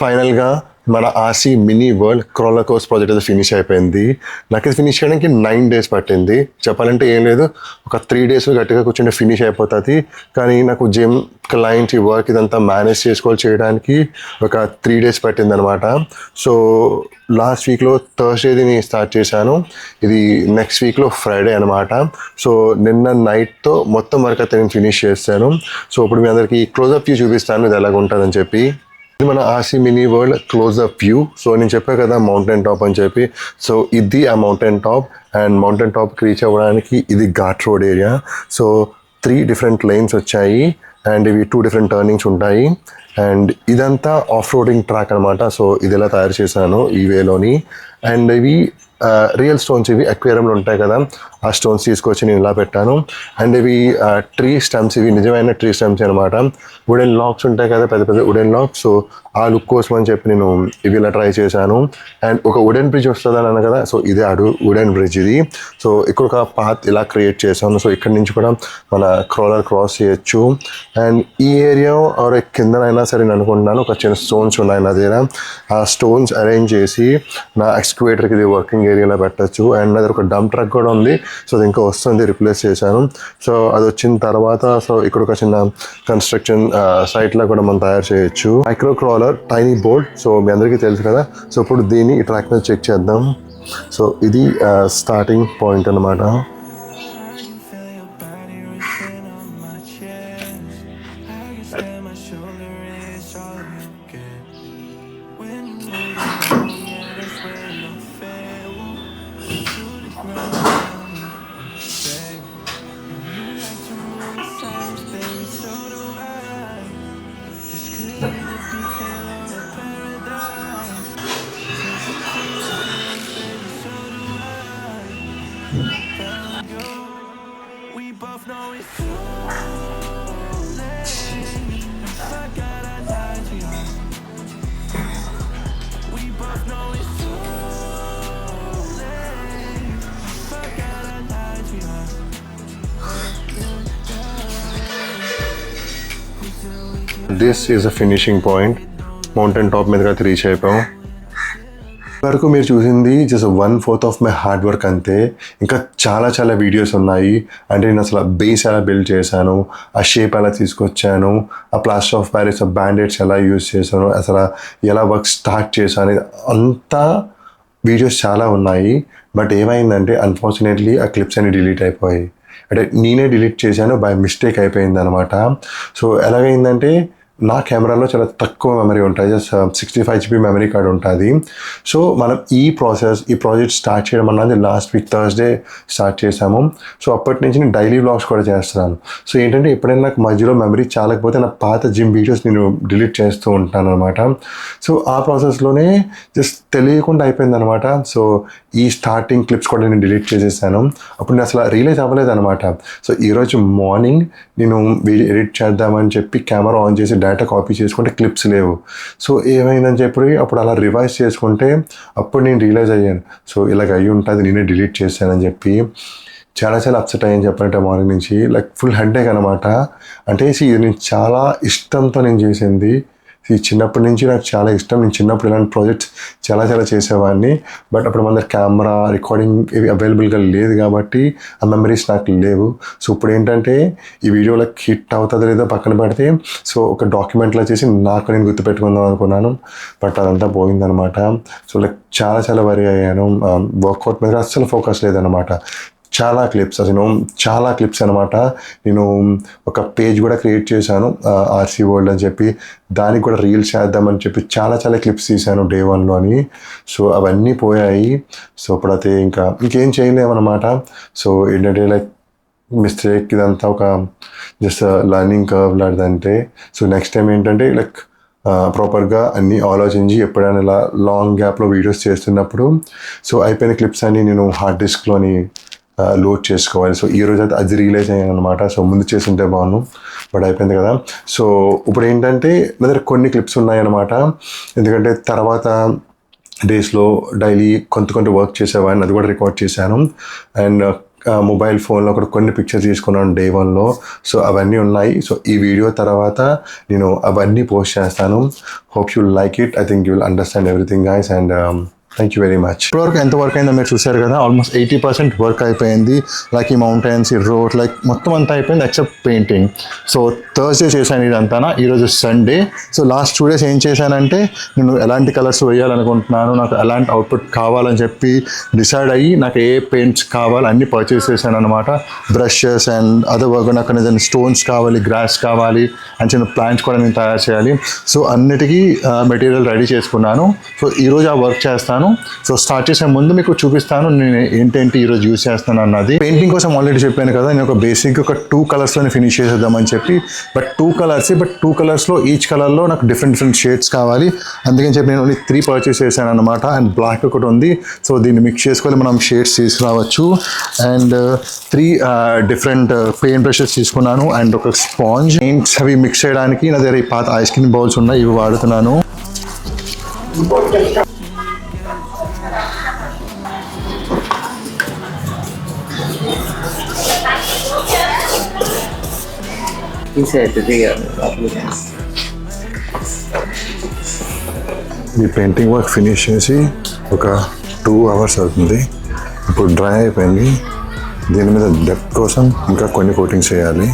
ఫైనల్గా మన RC mini world crawler course project అయితే ఫినిష్ అయిపోయింది. నాకు ఇది ఫినిష్ చేయడానికి 9 days పట్టింది. చెప్పాలంటే ఏం లేదు, ఒక 3 days గట్టిగా కూర్చుంటే ఫినిష్ అయిపోతుంది. కానీ నాకు జిమ్ క్లయింట్ ఈ వర్క్ ఇదంతా మేనేజ్ చేయడానికి ఒక 3 days పట్టింది అనమాట. సో లాస్ట్ వీక్లో థర్స్డేని స్టార్ట్ చేశాను. ఇది నెక్స్ట్ వీక్లో ఫ్రైడే అనమాట. సో నిన్న నైట్తో మొత్తం వర్క్ అయితే నేను ఫినిష్ చేస్తాను. సో ఇప్పుడు మీ అందరికీ క్లోజ్అప్ వ్యూ చూపిస్తాను ఇది ఎలాగ ఉంటుందని చెప్పి. ఇది మన RC mini world close up view. So నేను చెప్పాను కదా మౌంటైన్ టాప్ అని చెప్పి. సో ఇది ఆ మౌంటైన్ టాప్, అండ్ మౌంటైన్ టాప్కి రీచ్ అవ్వడానికి ఇది ghat road area. So 3 different lanes వచ్చాయి, అండ్ ఇవి 2 different టర్నింగ్స్ ఉంటాయి. అండ్ ఇదంతా ఆఫ్ రోడింగ్ ట్రాక్ అనమాట. సో ఇది ఎలా తయారు చేశాను ఈ వేలోని. అండ్ ఇవి రియల్ స్టోన్స్, ఇవి అక్వేరియంలో ఉంటాయి కదా, ఆ స్టోన్స్ తీసుకొచ్చి నేను ఇలా పెట్టాను. అండ్ ఇవి ట్రీ స్టెమ్స్, ఇవి నిజమైన ట్రీ స్టెమ్స్ అనమాట. వుడెన్ లాక్స్ ఉంటాయి కదా, పెద్ద పెద్ద వుడెన్ లాక్స్. సో ఆ లుక్ కోసం అని చెప్పి నేను ఇవి ఇలా ట్రై చేశాను. అండ్ ఒక వుడెన్ బ్రిడ్జ్ వస్తుంది అని అన్న కదా, సో ఇదే వుడెన్ బ్రిడ్జ్ ఇది. సో ఇక్కడ ఒక పాత్ ఇలా క్రియేట్ చేశాను. సో ఇక్కడ నుంచి కూడా మన క్రోలర్ క్రాస్ చేయొచ్చు. అండ్ ఈ ఏరియా ఆర్ కిందనైనా సరే నేను అనుకుంటున్నాను ఒక చిన్న స్టోన్స్ ఉన్నాయి నా దగ్గర. ఆ స్టోన్స్ అరేంజ్ చేసి నా ఎక్స్కవేటర్కి ఇది వర్కింగ్ ఏరియాలో పెట్టచ్చు. అండ్ నా దగ్గర ఒక డంప్ ట్రక్ కూడా ఉంది. సో అది ఇంకా వస్తుంది, రిప్లేస్ చేశాను. సో అది వచ్చిన తర్వాత సో ఇక్కడ ఒక చిన్న కన్స్ట్రక్షన్ సైట్లో కూడా మనం తయారు చేయొచ్చు. Micro crawler tiny board, so మీ అందరికీ తెలుసు కదా. సో ఇప్పుడు దీన్ని ఈ ట్రాక్ మీద చెక్ చేద్దాం. సో ఇది స్టార్టింగ్ పాయింట్ అనమాట. This is a finishing point. Mountain top మీదగా రీచ్ అయిపోయాం. వరకు మీరు చూసింది just 1/4 of my hard work అంతే. ఇంకా చాలా చాలా వీడియోస్ ఉన్నాయి. అంటే నేను అసలు బేస్ ఎలా బిల్డ్ చేశాను, ఆ షేప్ ఎలా తీసుకొచ్చాను, ఆ ప్లాస్టర్ ఆఫ్ ప్యారిస్ ఆ బ్యాండేడ్స్ ఎలా యూజ్ చేశాను, అసలు ఎలా వర్క్ స్టార్ట్ చేశాను, అంతా వీడియోస్ చాలా ఉన్నాయి. బట్ ఏమైందంటే అన్ఫార్చునేట్లీ ఆ క్లిప్స్ అన్ని డిలీట్ అయిపోయాయి. అంటే నేనే డిలీట్ చేశాను, బై మిస్టేక్ అయిపోయింది అనమాట. సో ఎలాగైందంటే నా కెమెరాలో చాలా తక్కువ మెమరీ ఉంటుంది, జస్ట్ 65 GB మెమరీ కార్డ్ ఉంటుంది. సో మనం ఈ ప్రాజెక్ట్ స్టార్ట్ చేయడం అన్నది లాస్ట్ వీక్ థర్స్డే స్టార్ట్ చేసాము. సో అప్పటి నుంచి నేను డైలీ వ్లాగ్స్ కూడా చేస్తున్నాను. సో ఏంటంటే ఎప్పుడైనా నాకు మధ్యలో మెమరీ చాలకపోతే నా పాత జిమ్ వీడియోస్ నేను డిలీట్ చేస్తూ ఉంటాను అనమాట. సో ఆ ప్రాసెస్లోనే జస్ట్ తెలియకుండా అయిపోయింది అనమాట. సో ఈ స్టార్టింగ్ క్లిప్స్ కూడా నేను డిలీట్ చేసేసాను. అప్పుడు నేను అసలు రియలైజ్ అవ్వలేదు అనమాట. సో ఈరోజు మార్నింగ్ నేను వీడియో ఎడిట్ చేద్దామని చెప్పి కెమెరా ఆన్ చేసి డేటా కాపీ చేసుకుంటే క్లిప్స్ లేవు. సో ఏమైందని చెప్పి అప్పుడు అలా రివైజ్ చేసుకుంటే అప్పుడు నేను రియలైజ్ అయ్యాను, సో ఇలాగ అయ్యి ఉంటుంది, నేనే డిలీట్ చేశానని చెప్పి. చాలా చాలా అప్సెట్ అయ్యాను చెప్పాలంటే మార్నింగ్ నుంచి. లైక్ ఫుల్ హెడేక్ అనమాట. అంటే ఇది నేను చాలా ఇష్టంతో నేను చేసింది. ఈ చిన్నప్పటి నుంచి నాకు చాలా ఇష్టం. నేను చిన్నప్పుడు ఇలాంటి ప్రాజెక్ట్స్ చాలా చాలా చేసేవాడిని. బట్ అప్పుడు మన కెమెరా రికార్డింగ్ ఇవి అవైలబుల్గా లేదు కాబట్టి ఆ మెమరీస్ నాకు లేవు. సో ఇప్పుడు ఏంటంటే ఈ వీడియోలో హిట్ అవుతుందో లేదో పక్కన పెడితే సో ఒక డాక్యుమెంట్లో చేసి నాకు నేను గుర్తుపెట్టుకుందాం అనుకున్నాను. బట్ అదంతా పోయిందనమాట. సో లైక్ చాలా చాలా వరీ అయ్యాను. వర్కౌట్ మీద అస్సలు ఫోకస్ లేదనమాట. చాలా క్లిప్స్ అనమాట. నేను ఒక పేజ్ కూడా క్రియేట్ చేశాను ఆర్సీ వరల్డ్ అని చెప్పి, దానికి కూడా రీల్స్ చేద్దామని చెప్పి చాలా చాలా క్లిప్స్ తీశాను డే 1లోని. సో అవన్నీ పోయాయి. సో ఇప్పుడైతే ఇంకేం చేయలేమన్నమాట. సో ఏంటంటే లైక్ మిస్టేక్ ఇదంతా ఒక జస్ట్ లర్నింగ్ కర్వ్ లాంటిదంటే. సో నెక్స్ట్ టైం ఏంటంటే లైక్ ప్రాపర్గా అన్నీ ఆలోచించి ఎప్పుడైనా ఇలా లాంగ్ గ్యాప్లో వీడియోస్ చేస్తున్నప్పుడు సో అయిపోయిన క్లిప్స్ అన్నీ నేను హార్డ్ డిస్క్లోని లోడ్ చేసుకోవాలి. సో ఈరోజు అయితే అది రియలైజ్ అయ్యాను అనమాట. సో ముందు చేస్తుంటే బాగున్నాను, బట్ అయిపోయింది కదా. సో ఇప్పుడు ఏంటంటే నా దగ్గర కొన్ని క్లిప్స్ ఉన్నాయన్నమాట. ఎందుకంటే తర్వాత డేస్లో డైలీ కొంత వర్క్ చేసేవాడిని, అది కూడా రికార్డ్ చేశాను. అండ్ మొబైల్ ఫోన్లో కూడా కొన్ని పిక్చర్స్ తీసుకున్నాను డే 1లో. సో అవన్నీ ఉన్నాయి. సో ఈ వీడియో తర్వాత నేను అవన్నీ పోస్ట్ చేస్తాను. Hope you like it. I think you will understand everything guys. And thank you very much. ఇప్పటివరకు ఎంత వర్క్ అయిందో మీరు చూసారు కదా. ఆల్మోస్ట్ 80% వర్క్ అయిపోయింది. లైక్ ఈ మౌంటైన్స్, ఈ రోడ్, లైక్ మొత్తం అంతా అయిపోయింది ఎక్సెప్ట్ పెయింటింగ్. సో థర్స్డే చేశాను ఇదంతా. ఈరోజు సండే. సో లాస్ట్ 2 days ఏం చేశానంటే నేను ఎలాంటి కలర్స్ వేయాలనుకుంటున్నాను, నాకు ఎలాంటి అవుట్పుట్ కావాలని చెప్పి డిసైడ్ అయ్యి నాకు ఏ పెయింట్స్ కావాలి అన్నీ పర్చేస్ చేశాను అనమాట. బ్రషెస్ అండ్ అదర్ వర్క్, నాకు ఏదైనా స్టోన్స్ కావాలి, గ్రాస్ కావాలి అండ్ చిన్న ప్లాంట్స్ కూడా నేను తయారు చేయాలి. సో అన్నిటికీ మెటీరియల్ రెడీ చేసుకున్నాను. సో ఈరోజు ఆ వర్క్ చేస్తాను. సో స్టార్ట్ చేసే ముందు మీకు చూపిస్తాను నేను ఏంటంటే ఈరోజు యూజ్ చేస్తాను అన్నది. పెయింటింగ్ కోసం ఆల్రెడీ చెప్పాను కదా, నేను ఒక బేసిక్ ఒక 2 కలర్స్లోనే ఫినిష్ చేసేద్దామని చెప్పి. బట్ 2 కలర్స్లో ఈచ్ కలర్లో నాకు డిఫరెంట్ షేడ్స్ కావాలి. అందుకని చెప్పి నేను ఓన్లీ 3 పర్చేస్ చేశాను అనమాట. అండ్ బ్లాక్ ఒకటి ఉంది. సో దీన్ని మిక్స్ చేసుకొని మనం షేడ్స్ తీసుకురావచ్చు. అండ్ 3 డిఫరెంట్ పెయింట్ బ్రషెస్ తీసుకున్నాను అండ్ ఒక స్పాంజ్. పెయింట్స్ అవి మిక్స్ చేయడానికి నా దగ్గర ఈ పాత ఐస్ క్రీమ్ బౌల్స్ ఉన్నాయి, ఇవి వాడుతున్నాను. ఈ పెయింటింగ్ వర్క్ ఫినిష్ చేసి ఒక 2 hours అవుతుంది. ఇప్పుడు డ్రై అయిపోయింది. దీని మీద డెప్త్ కోసం ఇంకా కొన్ని కోటింగ్స్ చేయాలి.